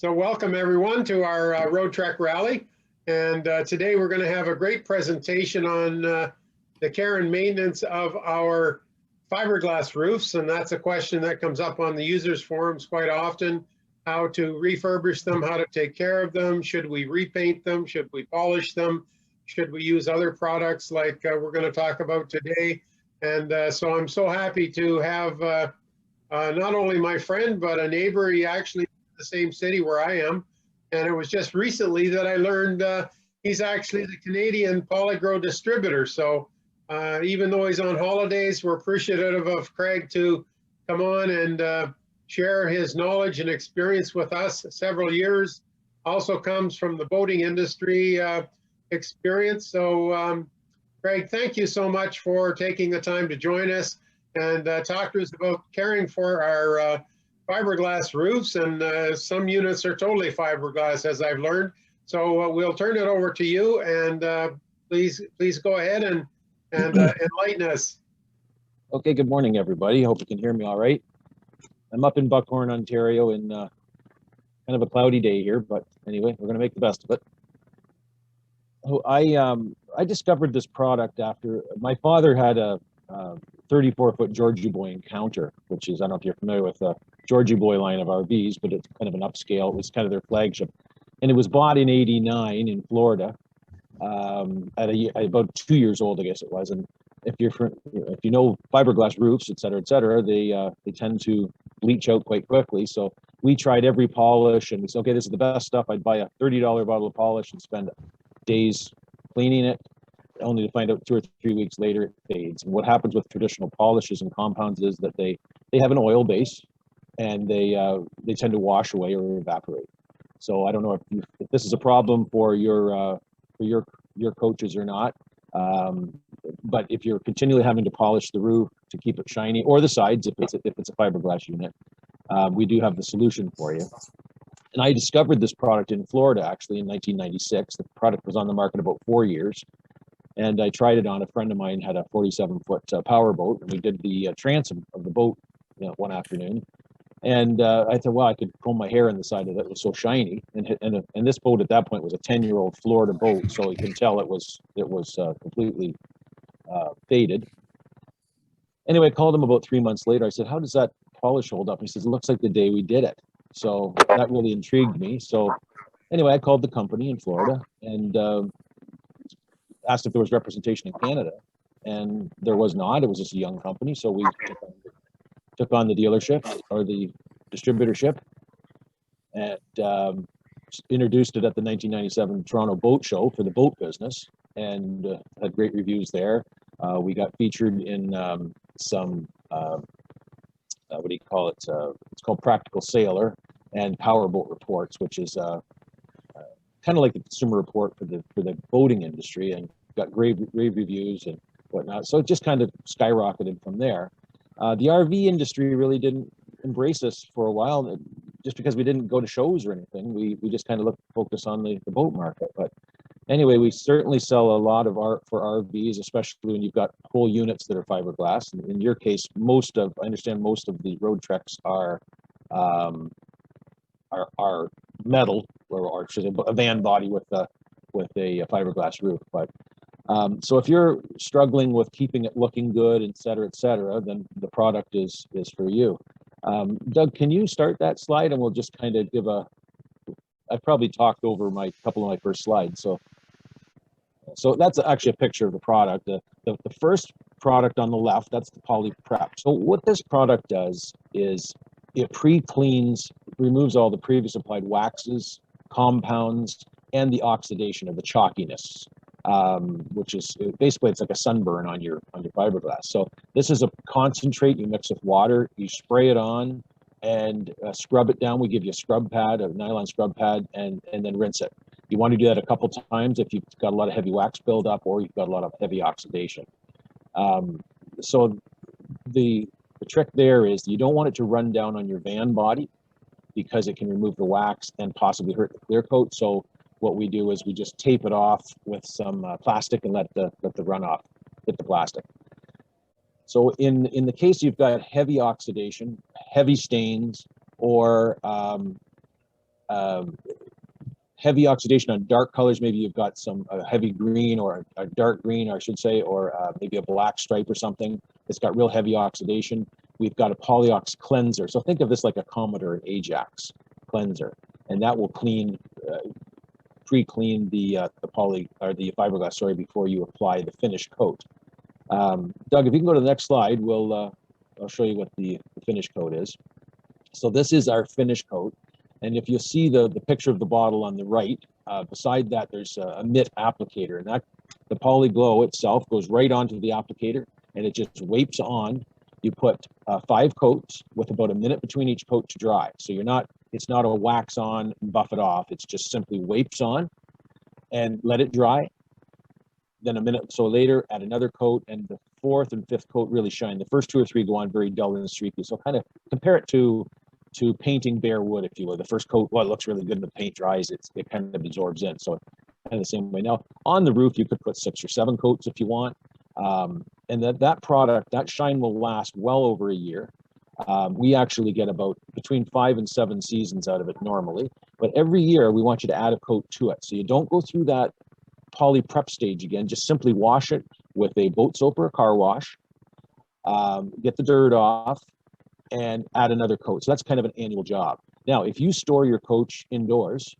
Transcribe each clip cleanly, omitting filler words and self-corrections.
So welcome everyone to our Roadtrek rally. And today we're going to have a great presentation on the care and maintenance of our fiberglass roofs. And that's a question that comes up on the users forums quite often. How to refurbish them, how to take care of them. Should we repaint them? Should we polish them? Should we use other products like we're going to talk about today? And so I'm so happy to have not only my friend, but a neighbor. He actually the same city where I am. And it was just recently that I learned he's actually the Canadian Poliglow distributor. So even though he's on holidays, we're appreciative of Craig to come on and share his knowledge and experience with us. Several years, also comes from the boating industry experience. So Craig, thank you so much for taking the time to join us and talk to us about caring for our fiberglass roofs, and some units are totally fiberglass, as I've learned. So we'll turn it over to you, and please go ahead and enlighten us. Okay, good morning, everybody. Hope you can hear me all right. I'm up in Buckhorn, Ontario, in kind of a cloudy day here, but anyway, we're going to make the best of it. Oh, I discovered this product after my father had a 34-foot Georgie Boy Encounter, which is, I don't know if you're familiar with the Georgie Boy line of RVs, but it's kind of an upscale. It was kind of their flagship. And it was bought in '89 in Florida, at about 2 years old, I guess it was. And if you know fiberglass roofs, et cetera, they tend to bleach out quite quickly. So we tried every polish, and we said, okay, this is the best stuff. I'd buy a $30 bottle of polish and spend days cleaning it, only to find out 2 or 3 weeks later it fades. And what happens with traditional polishes and compounds is that they have an oil base, and they tend to wash away or evaporate. So I don't know if this is a problem for your coaches or not, but if you're continually having to polish the roof to keep it shiny, or the sides if it's a fiberglass unit, we do have the solution for you. And I discovered this product in Florida actually in 1996. The product was on the market about 4 years. And I tried it on. A friend of mine had a 47-foot power boat, and we did the transom of the boat one afternoon. And I thought, well, I could comb my hair on the side of it. It was so shiny. And this boat at that point was a 10-year-old Florida boat, so you can tell it was completely faded. Anyway, I called him about 3 months later. I said, how does that polish hold up? He says, it looks like the day we did it. So that really intrigued me. So anyway, I called the company in Florida and asked if there was representation in Canada, and there was not. It was just a young company, so we took on the dealership or the distributorship, and introduced it at the 1997 Toronto Boat Show for the boat business, and had great reviews there. We got featured in some what do you call it? It's called Practical Sailor and Powerboat Reports, which is kind of like the Consumer Report for the boating industry, and got great reviews and whatnot. So it just kind of skyrocketed from there. The RV industry really didn't embrace us for a while, just because we didn't go to shows or anything. We just kind of focused on the boat market. But anyway, we certainly sell a lot of art for RVs, especially when you've got whole units that are fiberglass. And in your case, I understand most of the Roadtreks are metal, or should I say a van body with a fiberglass roof. But so if you're struggling with keeping it looking good, et cetera, then the product is for you. Doug, can you start that slide, and we'll just kind of give I've probably talked over a couple of my first slides. So that's actually a picture of the product. The first product on the left, that's the Poly Prep. So what this product does is it pre-cleans, removes all the previous applied waxes, compounds, and the oxidation of the chalkiness, which is basically, it's like a sunburn on your fiberglass. So this is a concentrate. You mix with water, you spray it on, and scrub it down. We give you a scrub pad, a nylon scrub pad, and then rinse it. You want to do that a couple times if you've got a lot of heavy wax buildup or you've got a lot of heavy oxidation. So the trick there is you don't want it to run down on your van body, because it can remove the wax and possibly hurt the clear coat. So what we do is we just tape it off with some plastic and let the runoff hit the plastic. So in the case you've got heavy oxidation, heavy stains, or heavy oxidation on dark colors. Maybe you've got some heavy green or a dark green, I should say, or maybe a black stripe or something. It's got real heavy oxidation. We've got a polyox cleanser. So think of this like a Comet or an Ajax cleanser, and that will clean, pre-clean the fiberglass, sorry, before you apply the finish coat. Doug, if you can go to the next slide, I'll show you what the finish coat is. So this is our finish coat. And if you see the picture of the bottle on the right, beside that, there's a mitt applicator, and that the PolyGlow itself goes right onto the applicator, and it just wipes on. You put 5 coats with about a minute between each coat to dry. So it's not a wax on and buff it off. It's just simply wipes on and let it dry. Then a minute or so later, add another coat, and the 4th and 5th coat really shine. The first 2 or 3 go on very dull and streaky. So kind of compare it to painting bare wood, if you will. The first coat, well, it looks really good, and the paint dries, it kind of absorbs in. So kind of the same way. Now, on the roof, you could put 6 or 7 coats if you want. And that product, that shine will last well over a year. We actually get about between 5 and 7 seasons out of it normally. But every year, we want you to add a coat to it. So you don't go through that poly prep stage again. Just simply wash it with a boat soap or a car wash. Get the dirt off, and add another coat. So that's kind of an annual job. Now, if you store your coach indoors,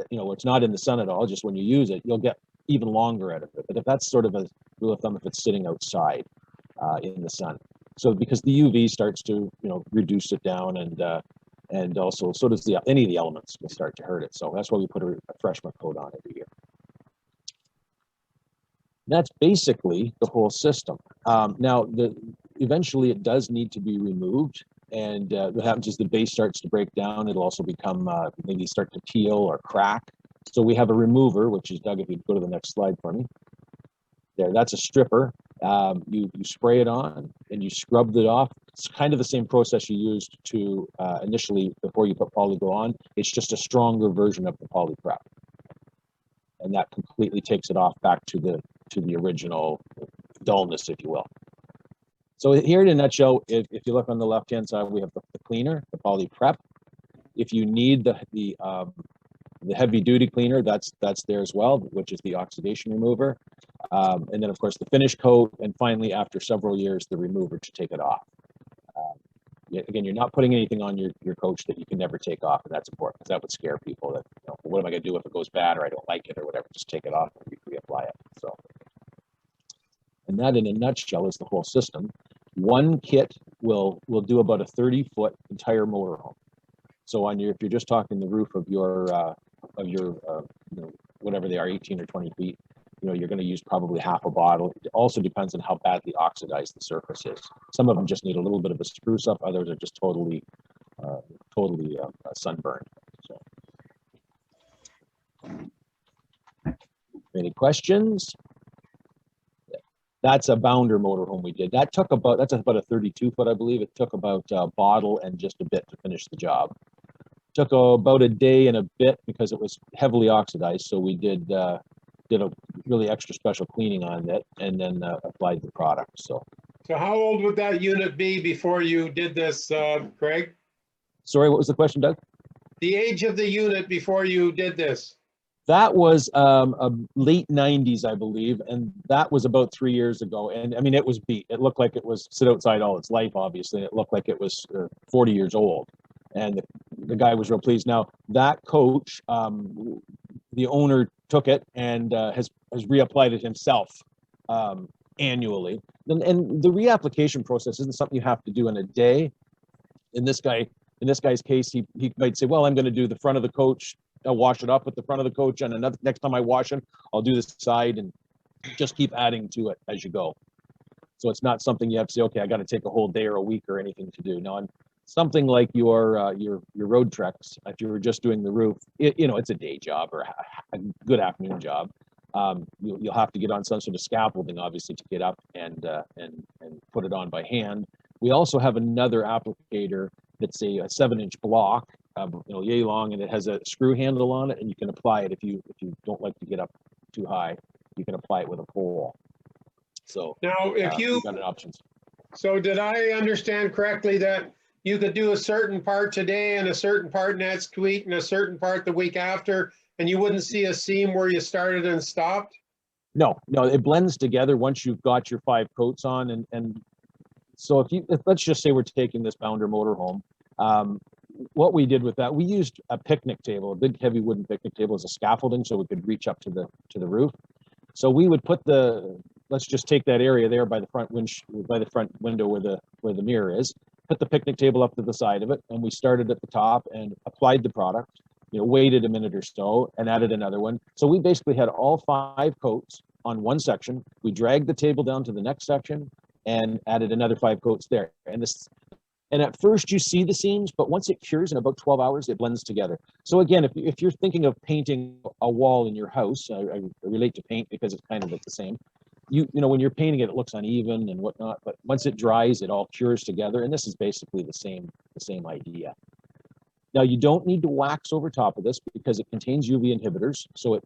it's not in the sun at all, just when you use it, you'll get even longer out of it. But if that's sort of a rule of thumb, if it's sitting outside in the sun. So because the UV starts to, reduce it down, and also so does any of the elements will start to hurt it. So that's why we put a refreshment coat on every year. That's basically the whole system. Now, eventually it does need to be removed. And what happens is the base starts to break down. It'll also become maybe start to peel or crack. So we have a remover, which is, Doug, if you go to the next slide for me. There, that's a stripper. You spray it on and you scrub it off. It's kind of the same process you used to initially before you put PolyGlow on. It's just a stronger version of the poly prep. And that completely takes it off back to the original dullness, if you will. So here in a nutshell, if you look on the left-hand side, we have the cleaner, the poly prep. If you need the heavy-duty cleaner, that's there as well, which is the oxidation remover. And then, of course, the finish coat, and finally, after several years, the remover to take it off. Again, you're not putting anything on your coach that you can never take off, and that's important because that would scare people. That what am I going to do if it goes bad or I don't like it or whatever? Just take it off and reapply it. So, and that, in a nutshell, is the whole system. One kit will do about a 30-foot entire motorhome. So if you're just talking the roof of your whatever they are, 18 or 20 feet, you're going to use probably half a bottle. It also depends on how badly oxidized the surface is. Some of them just need a little bit of a spruce up. Others are just totally sunburned. So, any questions? That's a Bounder motorhome we did. That's about a 32-foot, I believe. It took about a bottle and just a bit to finish the job. Took about a day and a bit because it was heavily oxidized. So we did a really extra special cleaning on it and then applied the product. So how old would that unit be before you did this, Craig? Sorry, what was the question, Doug? The age of the unit before you did this. That was late 90s, I believe, and that was about 3 years ago. And I mean, it was beat. It looked like it was sit outside all its life, obviously. It looked like it was 40 years old, and the guy was real pleased. Now, that coach, the owner took it and has reapplied it himself annually. And the reapplication process isn't something you have to do in a day. In this guy's case, he might say, well, I'm going to do the front of the coach. I'll wash it up with the front of the coach, and next time I wash it, I'll do the side, and just keep adding to it as you go. So it's not something you have to say, okay, I got to take a whole day or a week or anything to do. Now, on something like your Roadtreks, if you were just doing the roof, it's a day job or a good afternoon job. You'll have to get on some sort of scaffolding, obviously, to get up and put it on by hand. We also have another applicator that's a 7-inch block. Yay long, and it has a screw handle on it, and you can apply it if you don't like to get up too high. You can apply it with a pole. So now, if you've got options. So did I understand correctly that you could do a certain part today and a certain part next week and a certain part the week after, and you wouldn't see a seam where you started and stopped? No, it blends together once you've got your 5 coats on. And so let's just say we're taking this Bounder motorhome. What we did with that, we used a picnic table, a big heavy wooden picnic table as a scaffolding so we could reach up to the roof. So we would put let's just take that area there by the front window where the mirror is, put the picnic table up to the side of it, and we started at the top and applied the product, waited a minute or so and added another one. So we basically had all 5 coats on one section. We dragged the table down to the next section and added another 5 coats there. And at first you see the seams, but once it cures in about 12 hours, it blends together. So again, if you're thinking of painting a wall in your house, I relate to paint because it's kind of the same. When you're painting it, it looks uneven and whatnot, but once it dries, it all cures together. And this is basically the same idea. Now you don't need to wax over top of this because it contains UV inhibitors, so it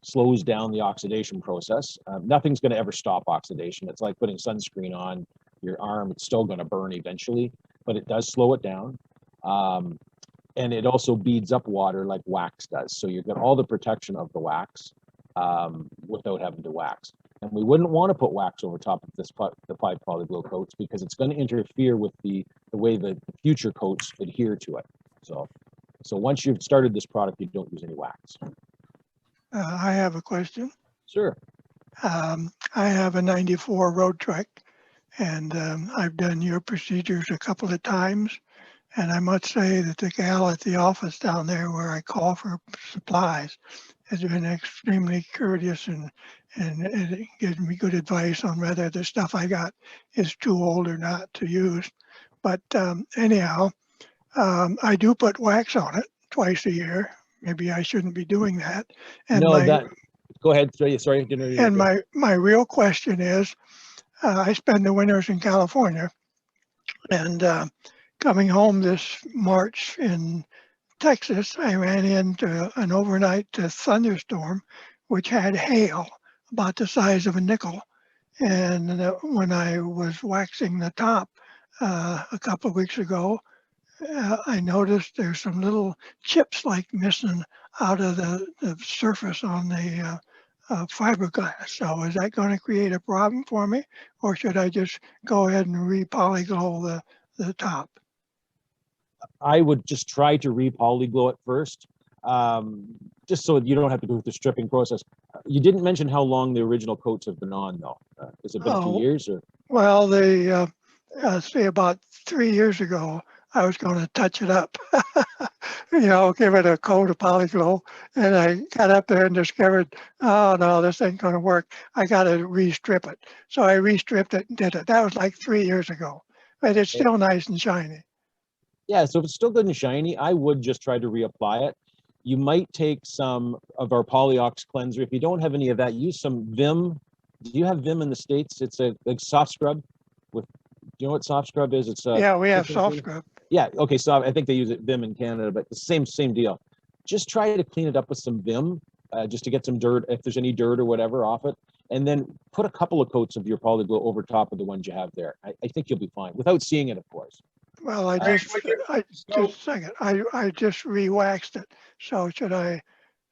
slows down the oxidation process. Nothing's going to ever stop oxidation. It's like putting sunscreen on your arm. It's still going to burn eventually, but it does slow it down. And it also beads up water like wax does. So you've got all the protection of the wax without having to wax. And we wouldn't want to put wax over top of the 5 PolyGlow coats because it's going to interfere with the way the future coats adhere to it. So once you've started this product, you don't use any wax. I have a question. Sure. I have a 94 Roadtrek, and I've done your procedures a couple of times. And I must say that the gal at the office down there where I call for supplies has been extremely courteous and it gives me good advice on whether the stuff I got is too old or not to use. But anyhow, I do put wax on it twice a year. Maybe I shouldn't be doing that. And go ahead. Sorry. And my real question is, I spend the winters in California, and coming home this March in Texas, I ran into an overnight thunderstorm, which had hail about the size of a nickel. And when I was waxing the top a couple of weeks ago, I noticed there's some little chips like missing out of the surface on the fiberglass. So is that going to create a problem for me, or should I just go ahead and re-polyglow the top? I would just try to re-polyglow it first, just so you don't have to go through the stripping process. You didn't mention how long the original coats have been on, though. Has it been a few years? Or? Well, say about 3 years ago, I was going to touch it up, give it a coat of PolyGlow, and I got up there and discovered, oh no, this ain't going to work. I got to re-strip it. So I re-stripped it and did it. That was like 3 years ago, but it's still nice and shiny. Yeah, so if it's still good and shiny, I would just try to reapply it. You might take some of our Polyox cleanser. If you don't have any of that, use some Vim. Do you have Vim in the States? It's a soft scrub. Do you know what soft scrub is? It's yeah, we have soft scrub. Yeah, okay, so I think they use it Vim in Canada, but the same deal. Just try to clean it up with some Vim, just to get some dirt, if there's any dirt or whatever off it, and then put a couple of coats of your PolyGlow over top of the ones you have there. I think you'll be fine, without seeing it, of course. Well, just a second. I just re-waxed it. So should I?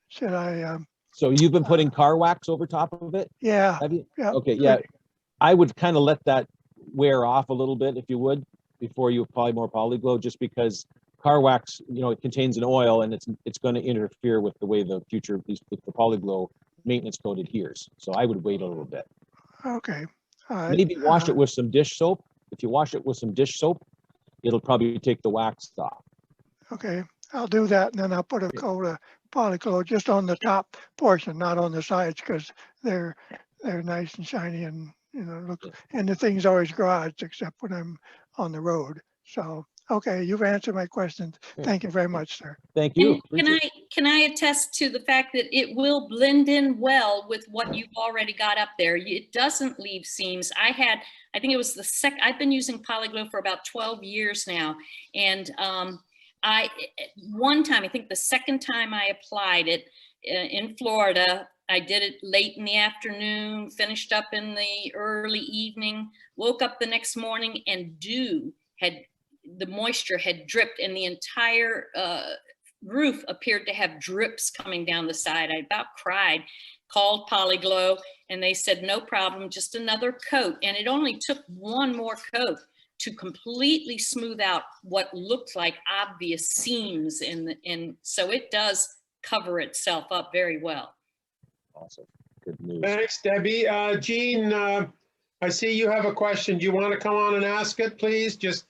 So you've been putting car wax over top of it? Yeah. Have you? Yeah. Okay. Yeah. I would kind of let that wear off a little bit, if you would, before you apply more PolyGlow, just because car wax, it contains an oil and it's going to interfere with the way the PolyGlow maintenance coat adheres. So I would wait a little bit. Okay. Maybe wash it with some dish soap. If you wash it with some dish soap, it'll probably take the wax off. Okay, I'll do that, and then I'll put a coat of PolyGlow just on the top portion, not on the sides, because they're nice and shiny, and and the thing's always garaged except when I'm on the road. So okay, you've answered my questions. Thank you very much, sir. Thank you. Can I attest to the fact that it will blend in well with what you've already got up there? It doesn't leave seams. I think it was I've been using PolyGlow for about 12 years now. And one time, I think the second time I applied it in Florida, I did it late in the afternoon, finished up in the early evening, woke up the next morning, and dew had the moisture had dripped, and the entire roof appeared to have drips coming down the side. I about cried, called PolyGlow, and they said, no problem, just another coat. And it only took one more coat to completely smooth out what looked like obvious seams so it does cover itself up very well. Awesome. Good news. Thanks, Debbie. Jean, I see you have a question. Do you want to come on and ask it, please? Just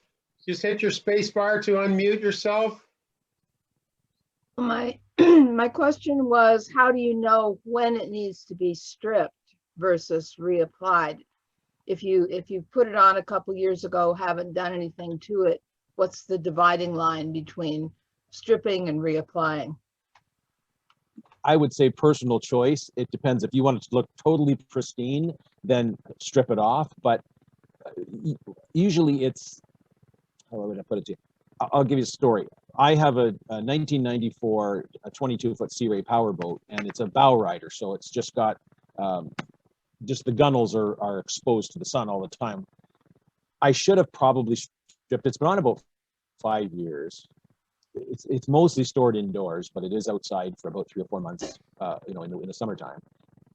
hit your space bar to unmute yourself. My my question was, how do you know when it needs to be stripped versus reapplied? If you put it on a couple years ago, haven't done anything to it, what's the dividing line between stripping and reapplying? I would say personal choice. It depends. If you want it to look totally pristine, then strip it off. But usually it's, how would I put it to you? I'll give you a story. I have a 1994 22-foot Sea Ray powerboat, and it's a bow rider, so it's just got just the gunnels are exposed to the sun all the time. I should have probably stripped. It's been on about 5 years. It's mostly stored indoors, but it is outside for about 3 or 4 months, in the summertime.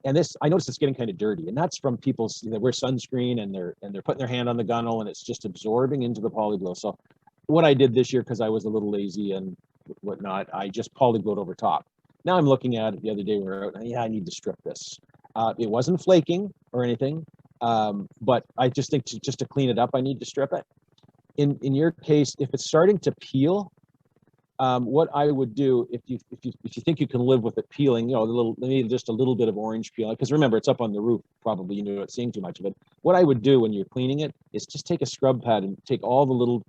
And this, I noticed it's getting kind of dirty, and that's from people that wear sunscreen and they're putting their hand on the gunnel, and it's just absorbing into the PolyGlow. So what I did this year, because I was a little lazy and whatnot, I just PolyGlowed over top. Now I'm looking at it the other day, we're out, I need to strip this. It wasn't flaking or anything, but I just think just to clean it up, I need to strip it. In your case, if it's starting to peel, what I would do, if you think you can live with it peeling, maybe just a little bit of orange peel, because remember it's up on the roof, probably you're not seeing too much of it. What I would do when you're cleaning it is just take a scrub pad and take all the little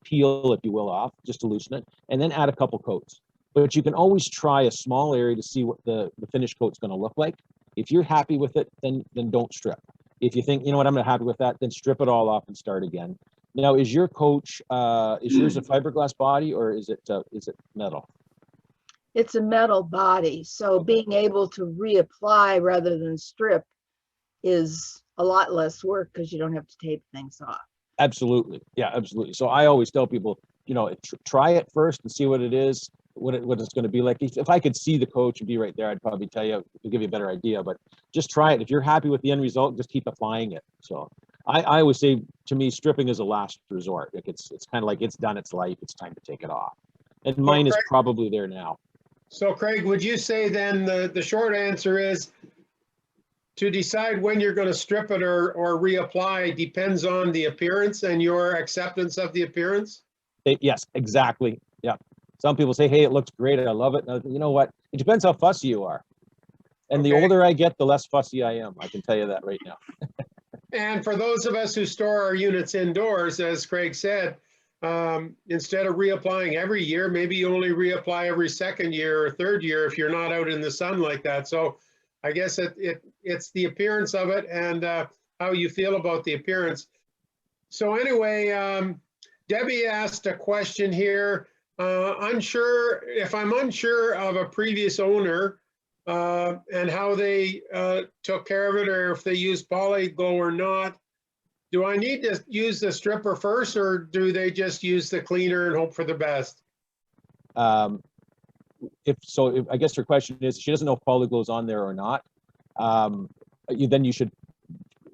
peel, if you will, off, just to loosen it, and then add a couple coats. But you can always try a small area to see what the finished coat's going to look like. If you're happy with it, then don't strip. If you think, you know what, I'm not happy with that, then strip it all off and start again. Now, is your coach, is yours a fiberglass body, or is it metal? It's a metal body, so being able to reapply rather than strip is a lot less work because you don't have to tape things off. Absolutely. Yeah, absolutely. So I always tell people, try it first and see what it is, what it's going to be like. If I could see the coach and be right there, I'd probably tell you, to give you a better idea, but just try it. If you're happy with the end result, just keep applying it. So I always say, to me, stripping is a last resort. Like it's kind of like it's done its life. It's time to take it off. And mine is probably there now. So Craig, would you say then the short answer is to decide when you're going to strip it or reapply depends on the appearance and your acceptance of the appearance? Yes, exactly. Yeah. Some people say, hey, it looks great, I love it. You know what? It depends how fussy you are. And the older I get, the less fussy I am. I can tell you that right now. And for those of us who store our units indoors, as Craig said, instead of reapplying every year, maybe you only reapply every second year or third year if you're not out in the sun like that. So I guess it's the appearance of it and how you feel about the appearance. So anyway, Debbie asked a question here. If I'm unsure of a previous owner and how they took care of it, or if they used PolyGlow or not, do I need to use the stripper first, or do they just use the cleaner and hope for the best? I guess her question is, she doesn't know if PolyGlow's on there or not. Then you should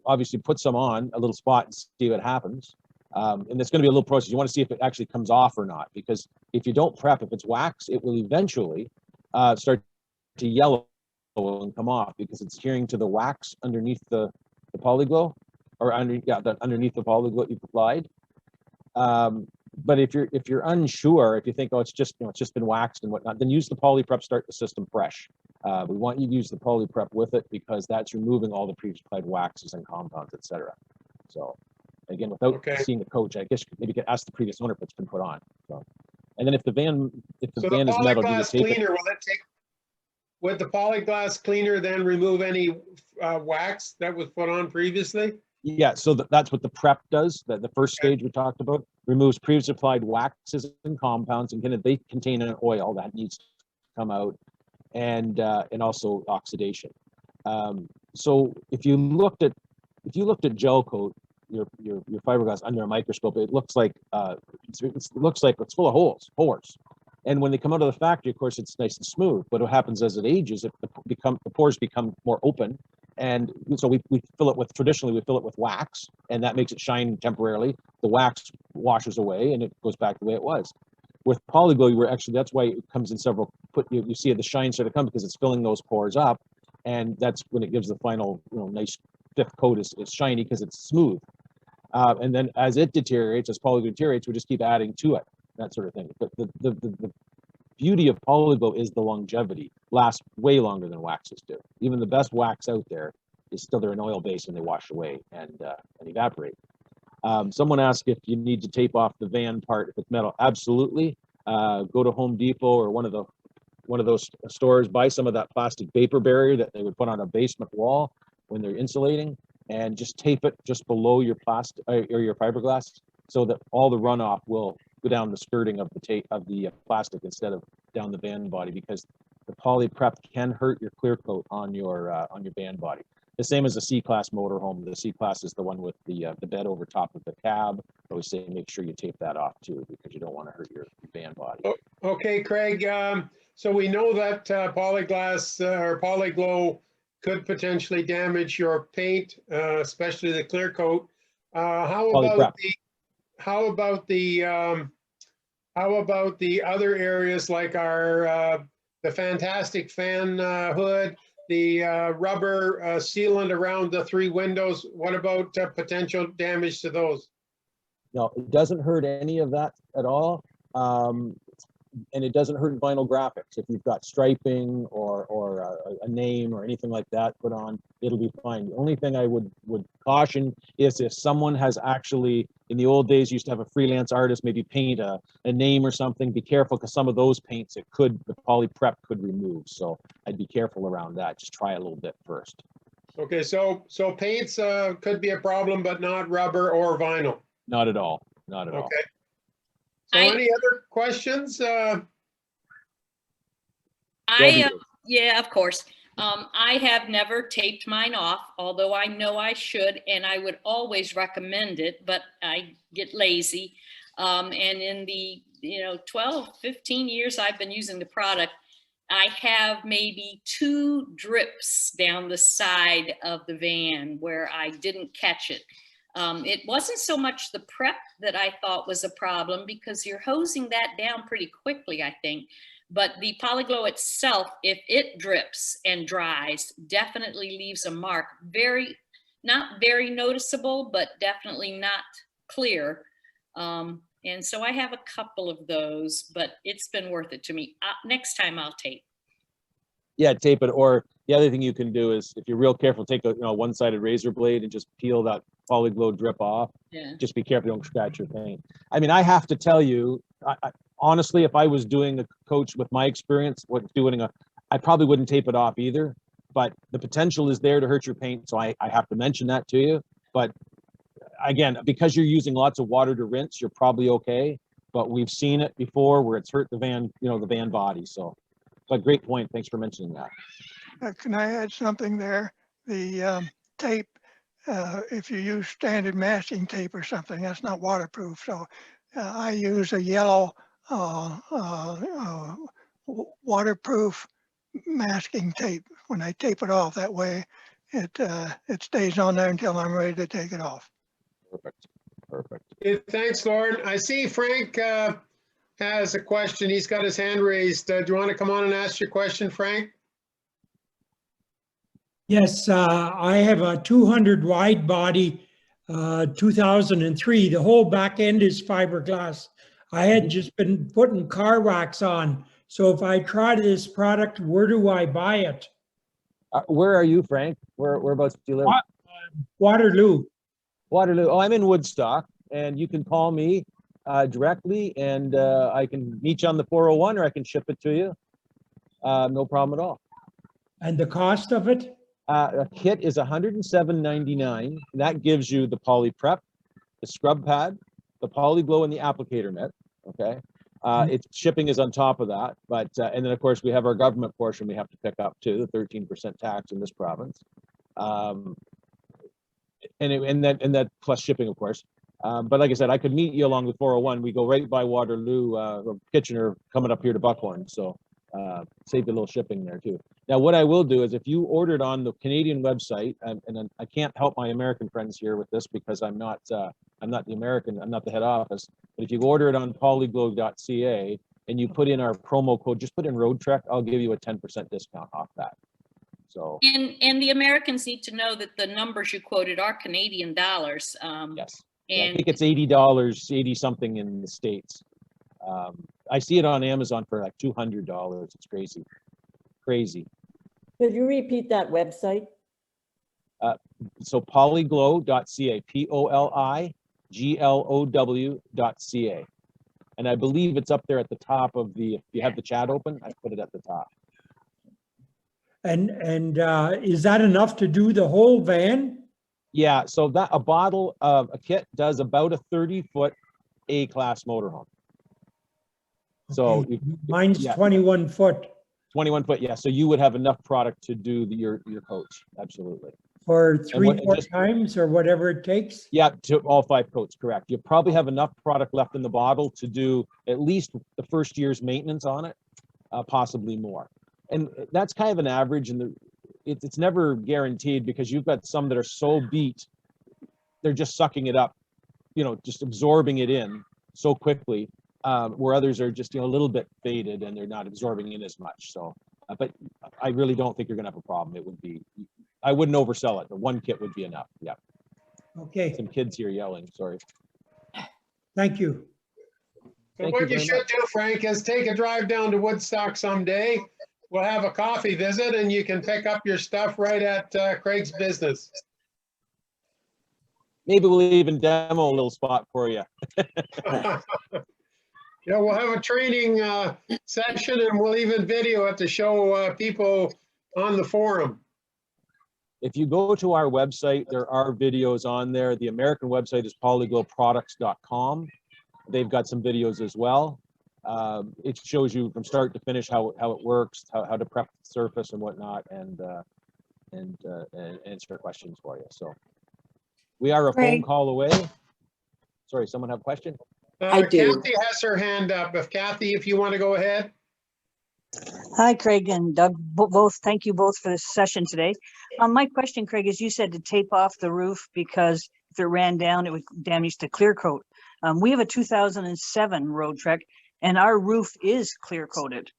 obviously put some on a little spot and see what happens. And it's going to be a little process. You want to see if it actually comes off or not, because if you don't prep, if it's wax, it will eventually start to yellow and come off because it's adhering to the wax underneath the PolyGlow, or underneath the PolyGlow you've applied. But if you're unsure, if you think, oh, it's just been waxed and whatnot, then use the PolyPrep, start the system fresh. We want you to use the PolyPrep with it because that's removing all the previous applied waxes and compounds, etc. So again, without seeing the coach, I guess maybe you could ask the previous owner if it's been put on. So, and then if the van is metal, do you tape cleaner, would the PolyGlass cleaner then remove any wax that was put on previously? Yeah, so that's what the prep does. The first stage we talked about removes previously applied waxes and compounds, and they contain an oil that needs to come out, and also oxidation. So if you looked at gel coat, fiberglass under a microscope, it looks like it's full of pores. And when they come out of the factory, of course, it's nice and smooth. But what happens as it ages, the pores become more open. And so we fill it with, traditionally, we fill it with wax, and that makes it shine temporarily. The wax washes away, and it goes back the way it was. With PolyGlow, that's why it comes in several, you see the shine sort of come because it's filling those pores up. And that's when it gives the final, nice fifth coat is shiny because it's smooth. And then as it deteriorates, as PolyGlow deteriorates, we just keep adding to it, that sort of thing. But the beauty of PolyGlow is the longevity. Lasts way longer than waxes do. Even the best wax out there is still, they're an oil base and they wash away and evaporate. Someone asked if you need to tape off the van part if it's metal. Absolutely. Go to Home Depot or one of those stores, buy some of that plastic vapor barrier that they would put on a basement wall when they're insulating, and just tape it just below your plastic or your fiberglass, so that all the runoff will go down the skirting of the plastic instead of down the van body, because the poly prep can hurt your clear coat on your van body. The same as a C-Class motorhome. The C-Class is the one with the bed over top of the cab. I always say make sure you tape that off too, because you don't want to hurt your van body. Okay, Craig. So we know that polyglass or PolyGlow could potentially damage your paint, especially the clear coat. How about the other areas like the fantastic fan hood, the rubber sealant around the 3 windows? What about potential damage to those? No, it doesn't hurt any of that at all. And it doesn't hurt vinyl graphics. If you've got striping or a name or anything like that put on, it'll be fine. The only thing I would caution is if someone has actually, in the old days, used to have a freelance artist maybe paint a name or something, be careful, because some of those paints, the poly prep could remove. So I'd be careful around that. Just try a little bit first. Okay, so paints could be a problem, but not rubber or vinyl? Not at all. Not at all. Okay. So any other questions? Yeah, of course. I have never taped mine off, although I know I should, and I would always recommend it, but I get lazy. And in the 12, 15 years I've been using the product, I have maybe 2 drips down the side of the van where I didn't catch it. It wasn't so much the prep that I thought was a problem, because you're hosing that down pretty quickly, I think. But the PolyGlow itself, if it drips and dries, definitely leaves a mark. Not very noticeable, but definitely not clear. And so I have a couple of those, but it's been worth it to me. Next time I'll tape. Yeah, tape it. Or the other thing you can do is, if you're real careful, take a one-sided razor blade and just peel that PolyGlow drip off. Yeah. Just be careful, don't scratch your paint. I mean, I have to tell you, honestly, if I was doing a coach with my experience, I probably wouldn't tape it off either. But the potential is there to hurt your paint, so I have to mention that to you. But again, because you're using lots of water to rinse, you're probably okay. But we've seen it before where it's hurt the van, the van body. So, but great point. Thanks for mentioning that. Can I add something there? The tape, if you use standard masking tape or something, that's not waterproof. So I use a yellow waterproof masking tape. When I tape it off, that way it stays on there until I'm ready to take it off. Perfect. Okay, thanks, Lauren. I see Frank has a question. He's got his hand raised. Do you want to come on and ask your question, Frank? Yes, I have a 200 wide body, 2003. The whole back end is fiberglass. I had just been putting car wax on. So if I try this product, where do I buy it? Where are you, Frank? Whereabouts do you live? Waterloo. Waterloo. Oh, I'm in Woodstock, and you can call me directly, and I can meet you on the 401, or I can ship it to you. No problem at all. And the cost of it? A kit is $107.99. That gives you the poly prep, the scrub pad, the PolyGlow, and the applicator mitt. Okay. Its shipping is on top of that, but and then of course we have our government portion we have to pick up too, the 13% tax in this province. and that plus shipping, of course. But like I said, I could meet you along the 401. We go right by Waterloo, or Kitchener, coming up here to Buckhorn. So save a little shipping there too. Now, what I will do is if you ordered on the Canadian website, and then I can't help my American friends here with this because I'm not the American, I'm not the head office. But if you order it on polyglow.ca and you put in our promo code, just put in Roadtrek, I'll give you a 10% discount off that. So And the Americans need to know that the numbers you quoted are Canadian dollars. yes. Yeah, I And think it's $80, 80 something in the States. I see it on Amazon for like $200. It's crazy, crazy. Could you repeat that website? So polyglow.ca, POLIGLOW.ca. And I believe it's up there at the top of the, if you have the chat open, I put it at the top. And is that enough to do the whole van? Yeah, so that a bottle of a kit does about a 30-foot A-class motorhome. So Okay. Mine's yeah. 21 foot 21 foot, yeah. So you would have enough product to do your coats, absolutely. for three what- more just- times or whatever it takes. Yeah, to all 5 coats, correct. You probably have enough product left in the bottle to do at least the first year's maintenance on it, possibly more. And that's kind of an average, and it's never guaranteed because you've got some that are so beat, they're just sucking it up, just absorbing it in so quickly, where others are just a little bit faded and they're not absorbing in as much. So, but I really don't think you're gonna have a problem. It would be, I wouldn't oversell it. The one kit would be enough. Yeah. Okay, Some kids here yelling, sorry. thank you. So Thank what you you very should much. do, Frank, is take a drive down to Woodstock someday. We'll have a coffee visit and you can pick up your stuff right at Craig's business. Maybe we'll even demo a little spot for you. Yeah, we'll have a training session and we'll even video it to show people on the forum. If you go to our website, there are videos on there. The American website is polyglowproducts.com. They've got some videos as well. It shows you from start to finish how it works, how to prep the surface and whatnot, and answer questions for you. So we are a phone Great. call away. Sorry, someone have a question? I do. Kathy has her hand up. Kathy, if you want to go ahead. Hi, Craig and Doug. Both, thank you both for this session today. My question, Craig, is you said to tape off the roof because if it ran down, it would damage the clear coat. We have a 2007 Roadtrek and our roof is clear coated.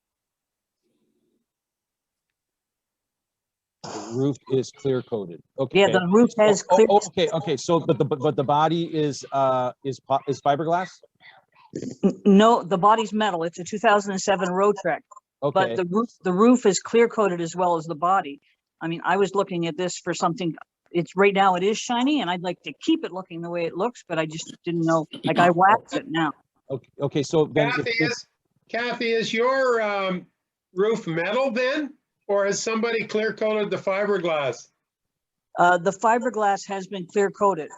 The roof is clear coated. Okay. Yeah, the roof has clear. Okay. So, but the body is fiberglass. No, the body's metal. It's a 2007 Roadtrek, Okay. but the roof is clear coated as well as the body. I mean, I was looking at this for something. It's right now it is shiny, and I'd like to keep it looking the way it looks, but I just didn't know. Like I wax it now. Okay. So then, Kathy, is your roof metal then? Or has somebody clear coated the fiberglass? The fiberglass has been clear coated.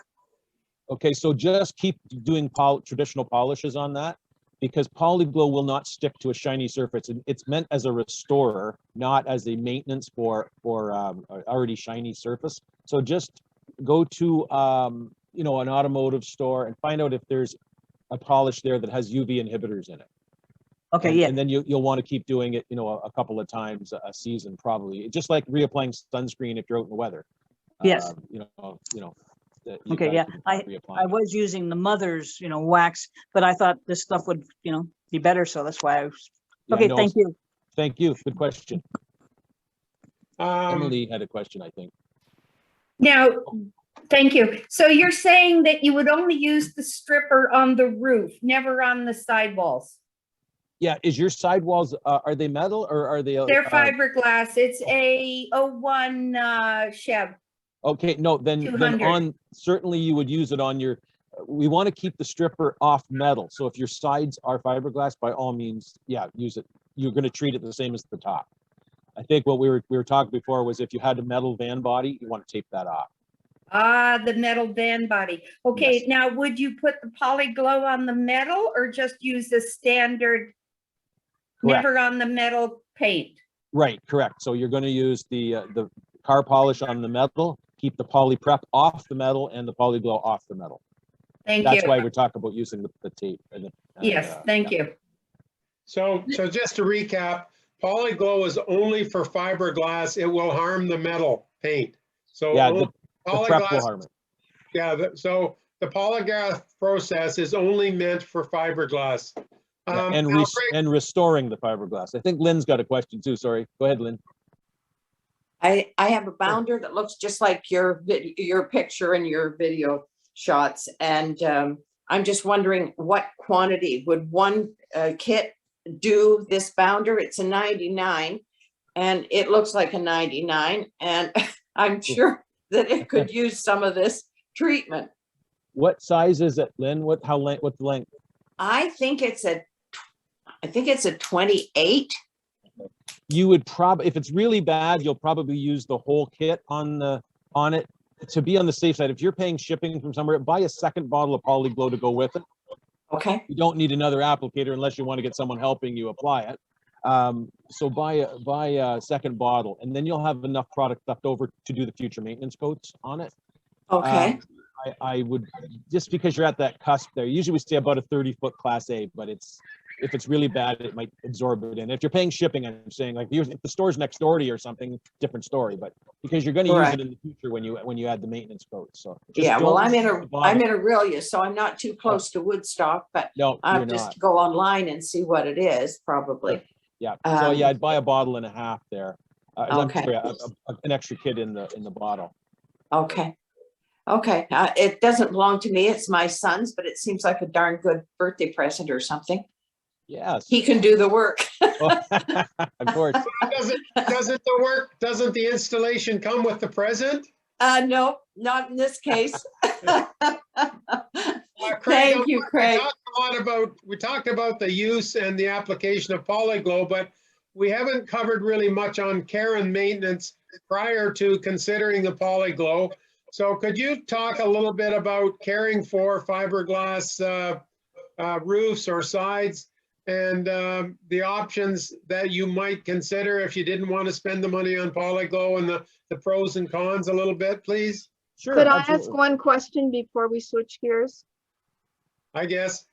okay, so just keep doing traditional polishes on that, because PolyGlow will not stick to a shiny surface. It's meant as a restorer, not as a maintenance for already shiny surface. So just go to an automotive store and find out if there's a polish there that has UV inhibitors in it. Okay, yeah. And then you'll want to keep doing it, a couple of times a season, probably. Just like reapplying sunscreen if you're out in the weather. Yes. Okay, yeah. I was using the mother's, wax, but I thought this stuff would, be better. So that's why I was. Okay, no, thank you. Thank you. Good question. Emily had a question, I think. Now, thank you. So you're saying that you would only use the stripper on the roof, never on the sidewalls? Yeah, is your sidewalls, are they metal or are they? They're fiberglass. It's a 01 Chev. Okay, no, then 200. certainly you would use it on we want to keep the stripper off metal. So if your sides are fiberglass, by all means, yeah, use it. You're going to treat it the same as the top. I think what we were talking before was if you had a metal van body, you want to tape that off. Ah, the metal van body. Okay, Yes. now would you put the PolyGlow on the metal or just use the standard, Correct. never on the metal paint? Right, correct. So you're going to use the car polish on the metal, keep the poly prep off the metal and the PolyGlow off the metal. Thank That's you. why we're talking about using the tape. Yes, thank you. So just to recap, PolyGlow is only for fiberglass. It will harm the metal paint. So Yeah, the prep will polyglass, harm it. yeah, so the polygraph process is only meant for fiberglass. Yeah, and Now, Craig, and restoring the fiberglass. I think Lynn's got a question too. Sorry, go ahead, Lynn. I have a bounder that looks just like your picture and your video shots. And I'm just wondering what quantity would one kit do this bounder? It's a 99 and it looks like a 99. And I'm sure that it could use some of this treatment. What size is it, Lynn? What's the length? I think it's a 28. You would probably, if it's really bad, you'll probably use the whole kit on it to be on the safe side. If you're paying shipping from somewhere, buy a second bottle of PolyGlow to go with it. Okay. You don't need another applicator unless you want to get someone helping you apply it. So buy a second bottle, and then you'll have enough product left over to do the future maintenance coats on it. Okay. I would, just because you're at that cusp there, usually we stay about a 30-foot class A, but if it's really bad, it might absorb it. And if you're paying shipping, I'm saying, like, if the store's next door to you or something, different story. But because you're going to use it in the future when you add the maintenance coats. So yeah, well, I'm in Aurelia, so I'm not too close to Woodstock, but no, I'll just go online and see what it is, probably. Yeah. So yeah, I'd buy a bottle and a half there. Okay. An extra kit in the bottle. Okay. Okay. It doesn't belong to me. It's my son's, but it seems like a darn good birthday present or something. Yes. He can do the work. Of course. Doesn't the installation come with the present? No, not in this case. Craig, Thank you, Craig. We talked about the use and the application of PolyGlow, but we haven't covered really much on care and maintenance prior to considering the PolyGlow. So could you talk a little bit about caring for fiberglass roofs or sides, and the options that you might consider if you didn't want to spend the money on PolyGlow, and the pros and cons a little bit, please? Sure. Could I absolutely. ask one question before we switch gears? I guess.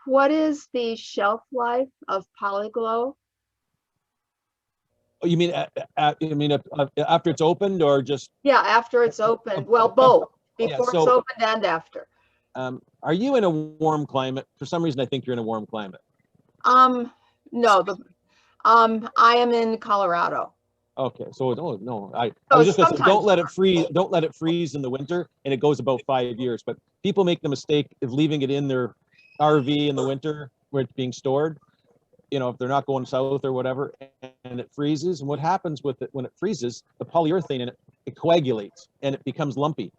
What is the shelf life of PolyGlow? Oh, you mean after it's opened, or just? Yeah, after it's opened. Well, both. Before Yeah, so, it's opened and after. Are you in a warm climate? For some reason, I think you're in a warm climate. No, I am in Colorado. Okay, so no, I So was just gonna say, sometimes- don't let it freeze. Don't let it freeze in the winter, and it goes about 5 years. But people make the mistake of leaving it in their RV in the winter where it's being stored. You know, if they're not going south or whatever, and it freezes. And what happens with it when it freezes? The polyurethane in it coagulates and it becomes lumpy,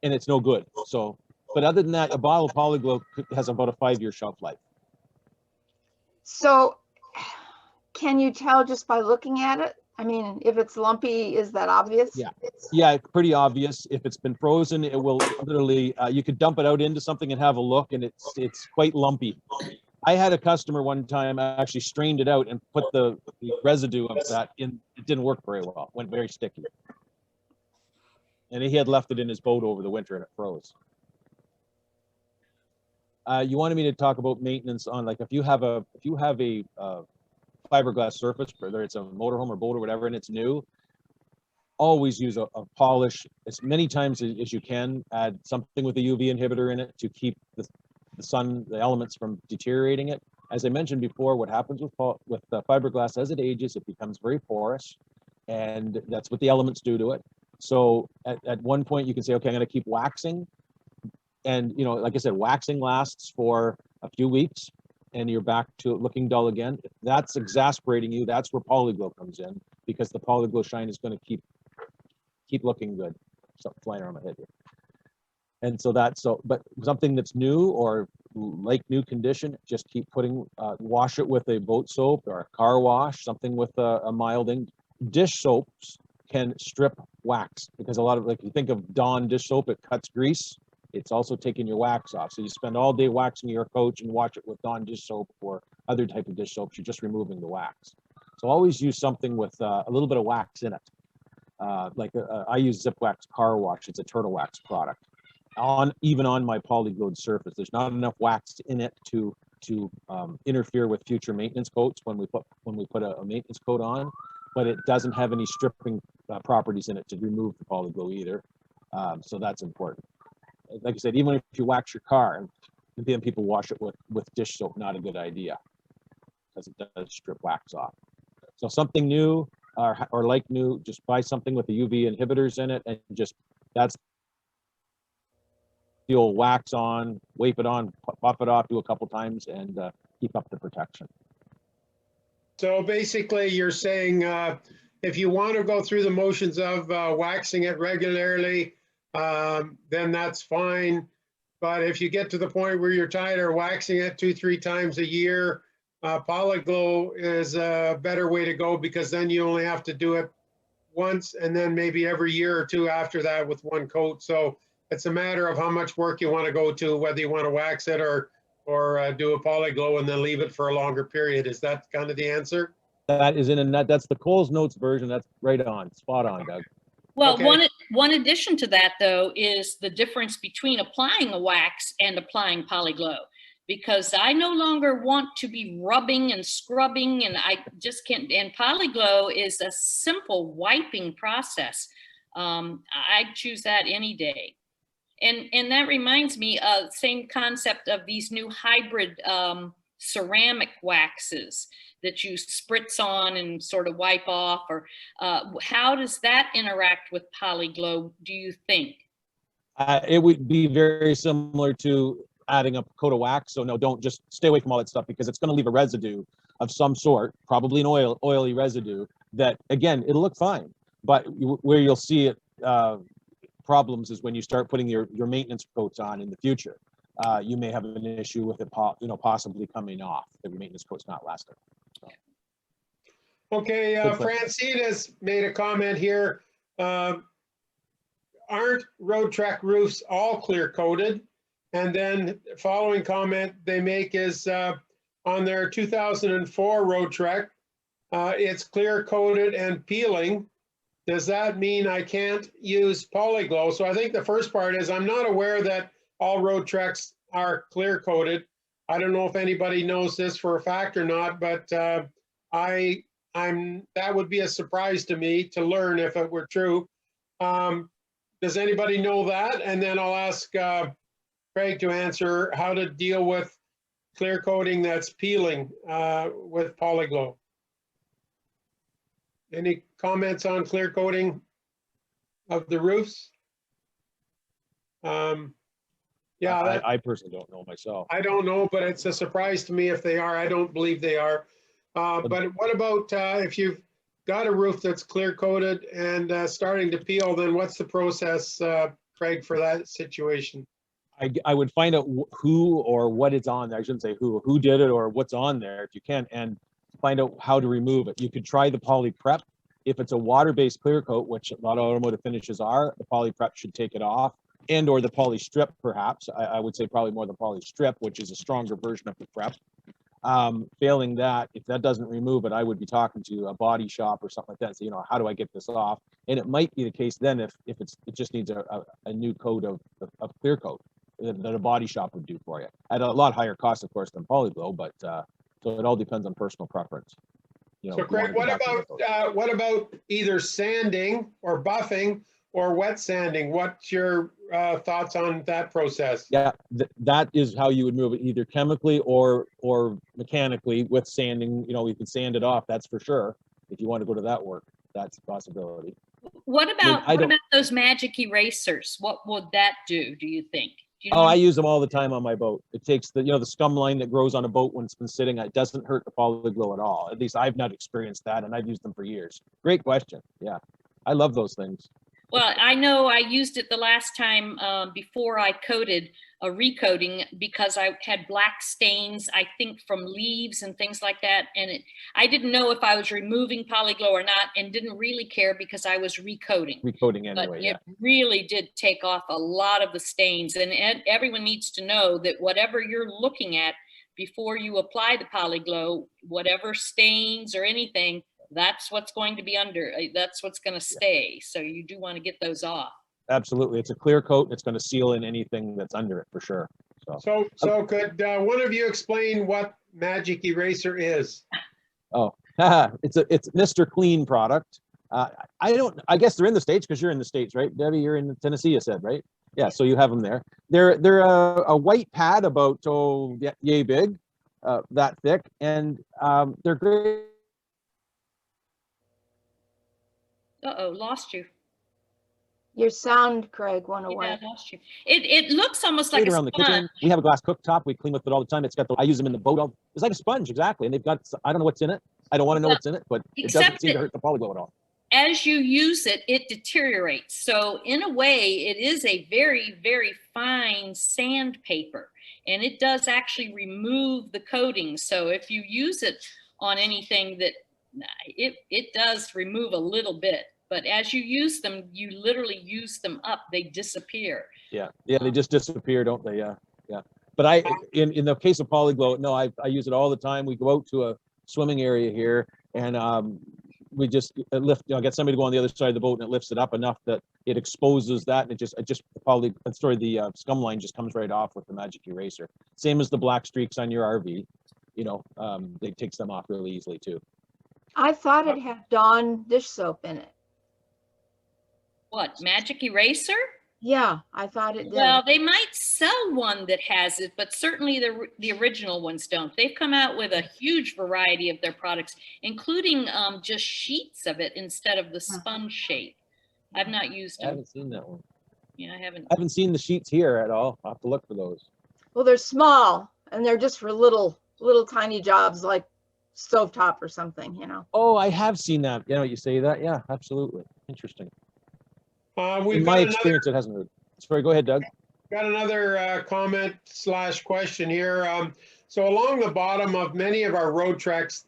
and it's no good. So, but other than that, a bottle of PolyGlow has about a 5-year shelf life. So can you tell just by looking at it? I mean, if it's lumpy, is that obvious? Yeah, pretty obvious. If it's been frozen, it will literally, you could dump it out into something and have a look, and it's quite lumpy. I had a customer one time actually strained it out and put the residue of that in. It didn't work very well. It went very sticky. And he had left it in his boat over the winter and it froze. You wanted me to talk about maintenance on, like, if you have a fiberglass surface, whether it's a motorhome or boat or whatever, and it's new, always use a polish as many times as you can. Add something with a UV inhibitor in it to keep the elements from deteriorating it. As I mentioned before, what happens with fiberglass as it ages, it becomes very porous, and that's what the elements do to it. So at one point you can say, okay, I'm going to keep waxing, and like I said, waxing lasts for a few weeks, and you're back to looking dull again. If that's exasperating you, that's where PolyGlow comes in, because the PolyGlow shine is going to keep looking good. Something flying around my head here. And so but something that's new or like new condition, just keep putting, wash it with a boat soap or a car wash, something with a milding. Dish soaps can strip wax, because a lot of, like, you think of Dawn dish soap, it cuts grease. It's also taking your wax off. So you spend all day waxing your coach and wash it with Dawn dish soap or other type of dish soaps, you're just removing the wax. So always use something with a little bit of wax in it. I use Zip Wax Car Wash. It's a turtle wax product. Even on my polyglowed surface, there's not enough wax in it to interfere with future maintenance coats when we put a maintenance coat on, but it doesn't have any stripping properties in it to remove the polyglow either. So that's important. Like I said, even if you wax your car and then people wash it with dish soap, not a good idea because it does strip wax off. So something new or like new, just buy something with the UV inhibitors in it, and that's the old wax on, wipe it on, puff it off, do a couple times, and keep up the protection. So basically, you're saying if you want to go through the motions of waxing it regularly, then that's fine. But if you get to the point where you're tired of waxing it 2-3 times a year, PolyGlow is a better way to go, because then you only have to do it once and then maybe every year or two after that with one coat. So it's a matter of how much work you want to go to, whether you want to wax it or do a PolyGlow and then leave it for a longer period. Is that kind of the answer? That is in a nut. That's the Coles Notes version. That's right on, spot on, Doug. Well, Okay. one addition to that, though, is the difference between applying a wax and applying PolyGlow, because I no longer want to be rubbing and scrubbing, and I just can't. And PolyGlow is a simple wiping process. I'd choose that any day. And that reminds me, same concept of these new hybrid ceramic waxes that you spritz on and sort of wipe off, or how does that interact with PolyGlow, do you think? It would be very similar to adding a coat of wax. So no, don't, just stay away from all that stuff, because it's going to leave a residue of some sort, probably an oily residue that, again, it'll look fine. But where you'll see it problems is when you start putting your maintenance coats on in the future. You may have an issue with it, possibly coming off. The maintenance coat's not lasting. So. Okay, Francine has made a comment here. Aren't Roadtrek roofs all clear coated? And then following comment they make is on their 2004 Roadtrek, it's clear coated and peeling. Does that mean I can't use PolyGlow? So I think the first part is I'm not aware that all Roadtreks are clear coated. I don't know if anybody knows this for a fact or not, but that would be a surprise to me to learn if it were true. Does anybody know that? And then I'll ask Craig to answer how to deal with clear coating that's peeling with PolyGlow. Any comments on clear coating of the roofs? Yeah, I personally don't know myself. I don't know, but it's a surprise to me if they are. I don't believe they are. But what about if you've got a roof that's clear coated and starting to peel, then what's the process, Craig, for that situation? I would find out who or what it's on there. I shouldn't say who did it or what's on there if you can, and find out how to remove it. You could try the poly prep. If it's a water-based clear coat, which a lot of automotive finishes are, the poly prep should take it off, and or the poly strip perhaps. I would say probably more the poly strip, which is a stronger version of the prep. Failing that, if that doesn't remove it, I would be talking to a body shop or something like that. So, how do I get this off? And it might be the case then if it just needs a new coat of clear coat that a body shop would do for you at a lot higher cost, of course, than PolyGlow. But so it all depends on personal preference. So Craig, what about either sanding or buffing or wet sanding? What's your thoughts on that process? Yeah, that is how you would move it, either chemically or mechanically with sanding. We can sand it off, that's for sure. If you want to go to that work, that's a possibility. What about those magic erasers? What would that do you think? I use them all the time on my boat. It takes the scum line that grows on a boat when it's been sitting. It doesn't hurt the PolyGlow at all. At least I've not experienced that, and I've used them for years. Great question. Yeah, I love those things. Well, I know I used it the last time before I coated a recoating, because I had black stains, I think from leaves and things like that. And I didn't know if I was removing PolyGlow or not, and didn't really care because I was recoating. Recoating anyway, but yeah. It really did take off a lot of the stains. And everyone needs to know that whatever you're looking at before you apply the PolyGlow, whatever stains or anything, that's what's going to be under, that's what's going to stay. So you do want to get those off. Absolutely. It's a clear coat. It's going to seal in anything that's under it for sure. So could one of you explain what Magic Eraser is? Oh, it's Mr. Clean product. I guess they're in the States because you're in the States, right? Debbie, you're in Tennessee, you said, right? Yeah, so you have them there. They're a white pad about, yay big, that thick, and they're great. Uh-oh, lost you. Your sound, Craig, went Yeah, away. I lost you. It looks almost like Right a around the kitchen. sponge. We have a glass cooktop. We clean with it all the time. It's got I use them in the boat. It's like a sponge, exactly. And they've got, I don't know what's in it. I don't want to know what's in it, but it doesn't Except seem to that hurt the PolyGlow at all. as you use it, it deteriorates. So in a way, it is a very, very fine sandpaper, and it does actually remove the coating. So if you use it on anything, that it does remove a little bit. But as you use them, you literally use them up, they disappear. Yeah, they just disappear, don't they? Yeah. But in the case of PolyGlow, no, I use it all the time. We go out to a swimming area here, and we just lift. Get somebody to go on the other side of the boat, and it lifts it up enough that it exposes that, and the scum line just comes right off with the Magic Eraser. Same as the black streaks on your RV. It takes them off really easily too. I thought it had Dawn dish soap in it. What, Magic Eraser? Yeah, I thought it did. Well, they might sell one that has it, but certainly the original ones don't. They've come out with a huge variety of their products, including just sheets of it instead of the sponge shape. I've not used them. I haven't seen that one. Yeah, I haven't. I haven't seen the sheets here at all. I'll have to look for those. Well, they're small and they're just for little tiny jobs like stovetop or something, Oh, I have seen that. You say that. Yeah, absolutely. Interesting. We've In my experience, it hasn't hurt. Sorry, go ahead, Doug. Got another comment / question here. So along the bottom of many of our Roadtreks,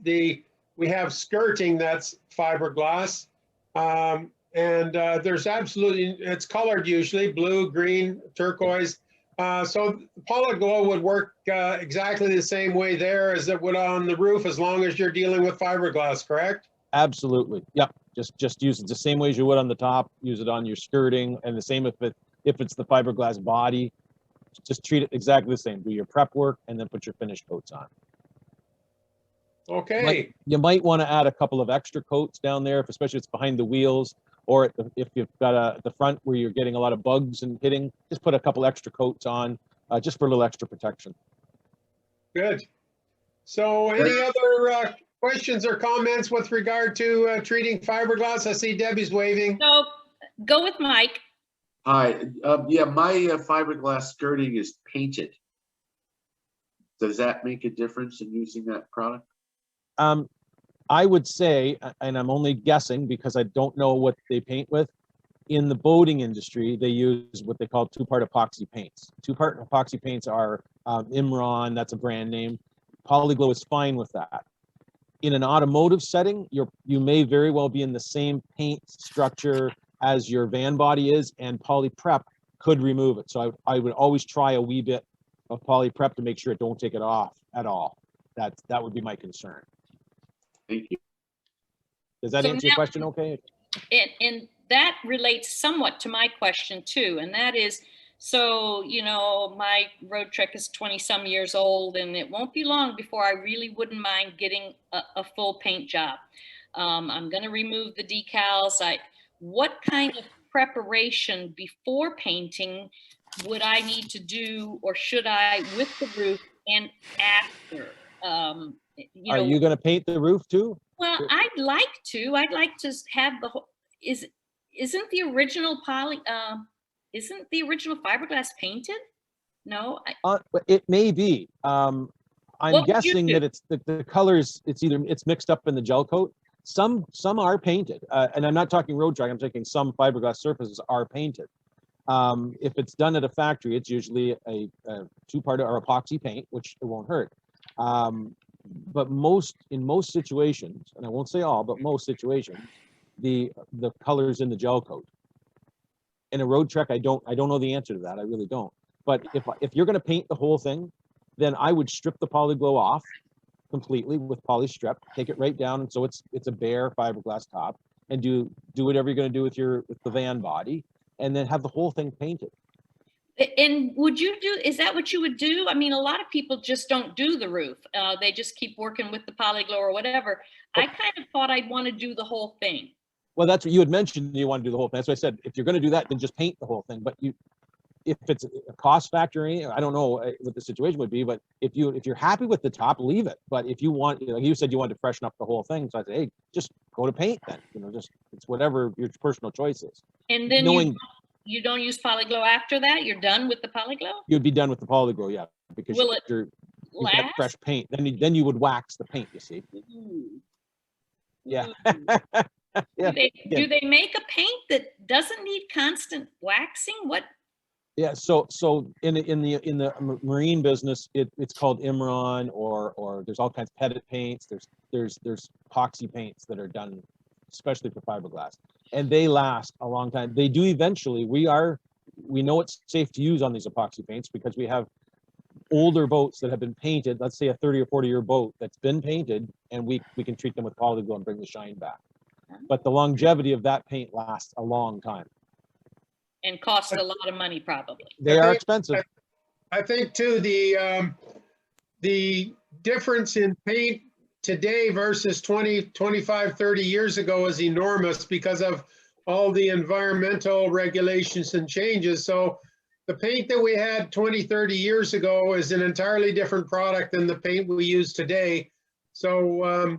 we have skirting that's fiberglass, and there's it's colored usually blue, green, turquoise. So PolyGlow would work exactly the same way there as it would on the roof, as long as you're dealing with fiberglass, correct? Absolutely. Yep. Just use it the same way as you would on the top. Use it on your skirting, and the same if it's the fiberglass body. Just treat it exactly the same. Do your prep work and then put your finish coats on. Okay. You might want to add a couple of extra coats down there, especially if it's behind the wheels, or if you've got the front where you're getting a lot of bugs and hitting. Just put a couple extra coats on, just for a little extra protection. Good. So any other questions or comments with regard to treating fiberglass? I see Debbie's waving. So go with Mike. Hi, yeah, my fiberglass skirting is painted. Does that make a difference in using that product? I would say, and I'm only guessing because I don't know what they paint with, in the boating industry, they use what they call two-part epoxy paints. Two-part epoxy paints are Imron, that's a brand name. PolyGlow is fine with that. In an automotive setting, you may very well be in the same paint structure as your van body is, and PolyPrep could remove it. So I would always try a wee bit of PolyPrep to make sure it don't take it off at all. That would be my concern. Thank you. Does that answer your question okay? And that relates somewhat to my question too, and that is, so, my Roadtrek is 20 some years old, and it won't be long before I really wouldn't mind getting a full paint job. I'm going to remove the decals. What kind of preparation before painting would I need to do, or should I, with the roof and after? Are you going to paint the roof too? Well, I'd like to have the whole, isn't the original isn't the original fiberglass painted? No. It may be. I'm guessing that it's the colors. It's mixed up in the gel coat. Some are painted, and I'm not talking Roadtrek. I'm talking some fiberglass surfaces are painted. If it's done at a factory, it's usually a two-part or epoxy paint, which it won't hurt. But in most situations, and I won't say all, but most situations, the color's in the gel coat. In a Roadtrek, I don't know the answer to that. I really don't. But if you're going to paint the whole thing, then I would strip the PolyGlow off, completely with polystrip, take it right down, and so it's a bare fiberglass top, and do whatever you're going to do with the van body, and then have the whole thing painted. And is that what you would do? I mean, a lot of people just don't do the roof. They just keep working with the PolyGlow or whatever. I kind of thought I'd want to do the whole thing. Well, that's what you had mentioned. You want to do the whole thing. That's what I said. If you're going to do that, then just paint the whole thing. But if it's a cost factor, I don't know what the situation would be. But if you're happy with the top, leave it. But if you want, like you said, you wanted to freshen up the whole thing, so I said, hey, just go to paint then. Just it's whatever your personal choice is. And then you don't use PolyGlow after that? You're done with the PolyGlow? You'd be done with the PolyGlow, yeah, because Will it you last? have fresh paint. Then you would wax the paint. You see? Yeah. Yeah. Do they make a paint that doesn't need constant waxing? What? Yeah. So in the marine business, it's called Imron, or there's all kinds of pettit paints. There's epoxy paints that are done especially for fiberglass, and they last a long time. They do eventually. We know it's safe to use on these epoxy paints because we have older boats that have been painted. Let's say a 30 or 40 year boat that's been painted, and we can treat them with PolyGlow and bring the shine back. But the longevity of that paint lasts a long time. And costs a lot of money, probably. They are expensive. I think too, the difference in paint today versus 20, 25, 30 years ago is enormous because of all the environmental regulations and changes. So the paint that we had 20, 30 years ago is an entirely different product than the paint we use today. So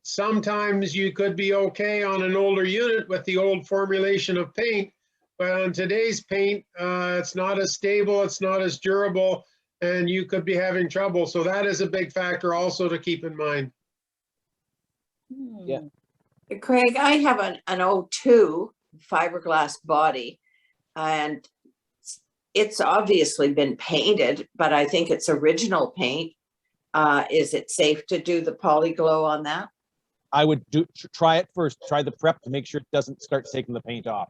sometimes you could be okay on an older unit with the old formulation of paint, but on today's paint, it's not as stable, it's not as durable, and you could be having trouble. So that is a big factor also to keep in mind. Yeah. Craig, I have an 02 fiberglass body, and it's obviously been painted, but I think it's original paint. Is it safe to do the PolyGlow on that? I would try it first. Try the prep to make sure it doesn't start taking the paint off.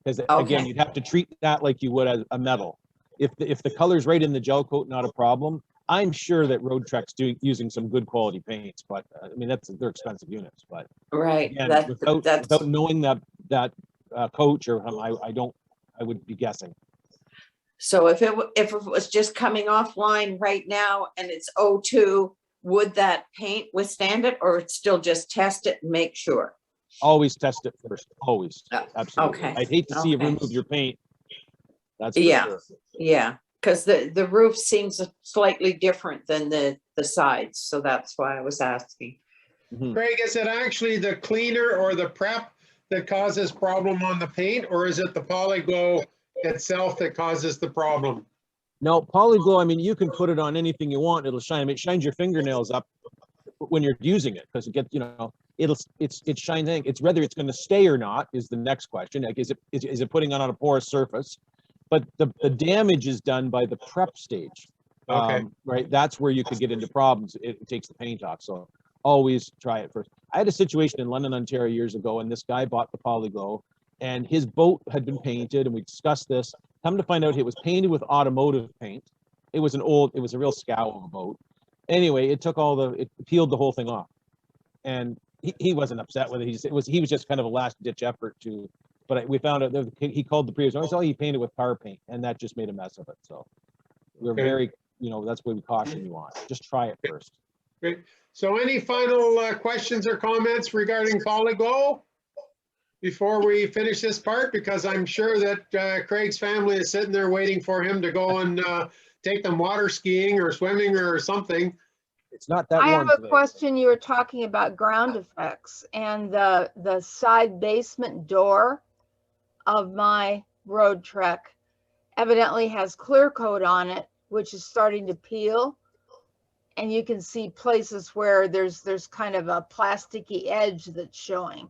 Because again, you'd have to treat that like you would as a metal. If the color's right in the gel coat, not a problem. I'm sure that Roadtrek's using some good quality paints, but I mean they're expensive units. But right, again, without knowing that coach or I would be guessing. So if it was just coming offline right now and it's 02, would that paint withstand it, or still just test it and make sure? Always test it first. Always. Absolutely. Okay. I'd hate to see you remove your paint. That's for sure. Yeah. Because the roof seems slightly different than the sides, so that's why I was asking. Craig, is it actually the cleaner or the prep that causes problem on the paint, or is it the PolyGlow itself that causes the problem? No, PolyGlow, I mean, you can put it on anything you want. It'll shine. It shines your fingernails up when you're using it because it gets, it's shining. It's whether it's going to stay or not is the next question. Like, is it putting on a porous surface? But the damage is done by the prep stage. Okay. Right. That's where you could get into problems. It takes the paint off. So always try it first. I had a situation in London, Ontario years ago, and this guy bought the PolyGlow, and his boat had been painted, and we discussed this. Come to find out, it was painted with automotive paint. It was a real scow of a boat. Anyway, it peeled the whole thing off, and he wasn't upset with it. He was just kind of a last ditch effort but we found out that he called the previous owner. He painted with tar paint, and that just made a mess of it. So we're very, that's what we caution you on. Just try it first. Great. So any final questions or comments regarding PolyGlow before we finish this part? Because I'm sure that Craig's family is sitting there waiting for him to go and take them water skiing or swimming or something. It's not that I warm have a today. question. You were talking about ground effects, and the side basement door of my Roadtrek evidently has clear coat on it, which is starting to peel. And you can see places where there's kind of a plasticky edge that's showing.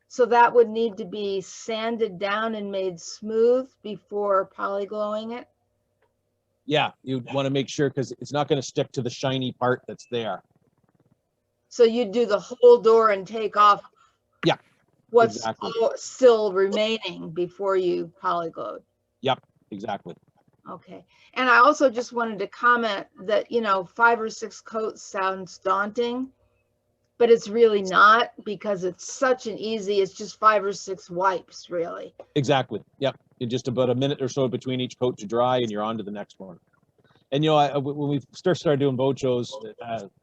So that would need to be sanded down and made smooth before PolyGlowing it. Yeah, you'd want to make sure because it's not going to stick to the shiny part that's there. So you do the whole door and take off what's exactly. still remaining before you PolyGlowed. Yep, exactly. Okay. And I also just wanted to comment that, 5 or 6 coats sounds daunting, but it's really not, because it's such an easy, it's just 5 or 6 wipes, really. Exactly. Yep. In just about a minute or so between each coat to dry, and you're on to the next one. And when we started doing boat shows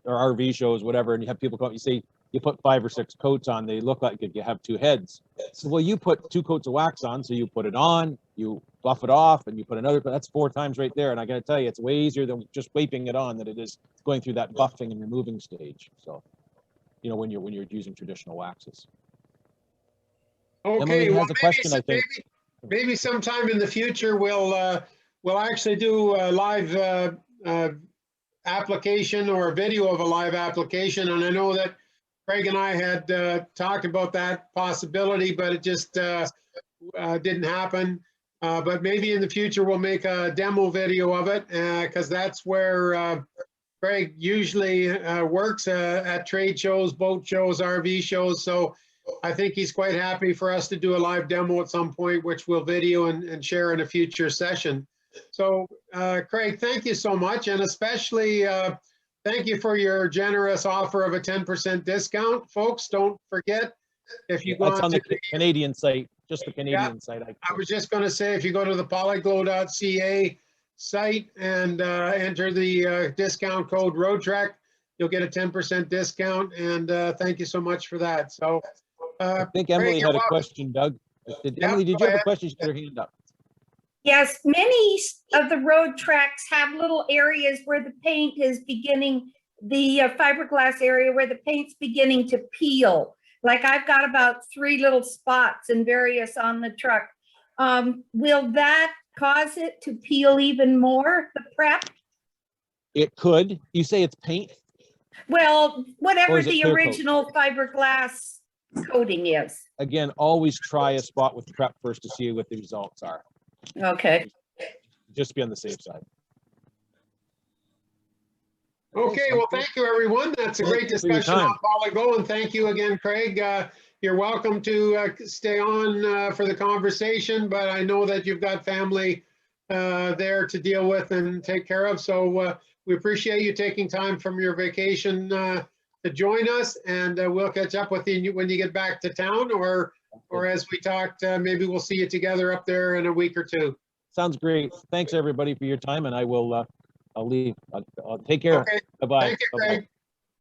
or RV shows, whatever, and you have people come up, you say you put 5 or 6 coats on, they look like you have 2 heads. So, well, you put 2 coats of wax on, so you put it on, you buff it off, and you put another. That's 4 times right there. And I got to tell you, it's way easier than just wiping it on than it is going through that buffing and removing stage. So, when you're using traditional waxes. Okay, Emily well, has a question, I think. Maybe sometime in the future we'll actually do a live application or a video of a live application. And I know that Craig and I had talked about that possibility, but it just didn't happen. But maybe in the future we'll make a demo video of it, because that's where Craig usually works at trade shows, boat shows, RV shows. So I think he's quite happy for us to do a live demo at some point, which we'll video and share in a future session. So Craig, thank you so much. And especially thank you for your generous offer of a 10% discount. Folks, don't forget, if you go on the Canadian site, just the Canadian site. I was just going to say, if you go to the polyglow.ca site and enter the discount code Roadtrek, you'll get a 10% discount. And thank you so much for that. So I think Emily had a question, Doug. Emily, did you have a question? She put her hand up. Yes, many of the road tracks have little areas where the paint is beginning, the fiberglass area where the paint's beginning to peel. Like I've got about 3 little spots and various on the truck. Will that cause it to peel even more, the prep? It could. You say it's paint? Well, whatever the clear original fiberglass coating is. Again, always try a spot with prep first to see what the results are. Okay. Just be on the safe side. Okay, well, thank you, everyone. That's a great discussion on PolyGlow, and thank you again, Craig. You're welcome to stay on for the conversation, but I know that you've got family there to deal with and take care of. So we appreciate you taking time from your vacation to join us, and we'll catch up with you when you get back to town, or as we talked, maybe we'll see you together up there in a week or 2. Sounds great. Thanks everybody for your time, and I will I'll leave. I'll take care. Okay. Bye-bye. Thank you, Craig.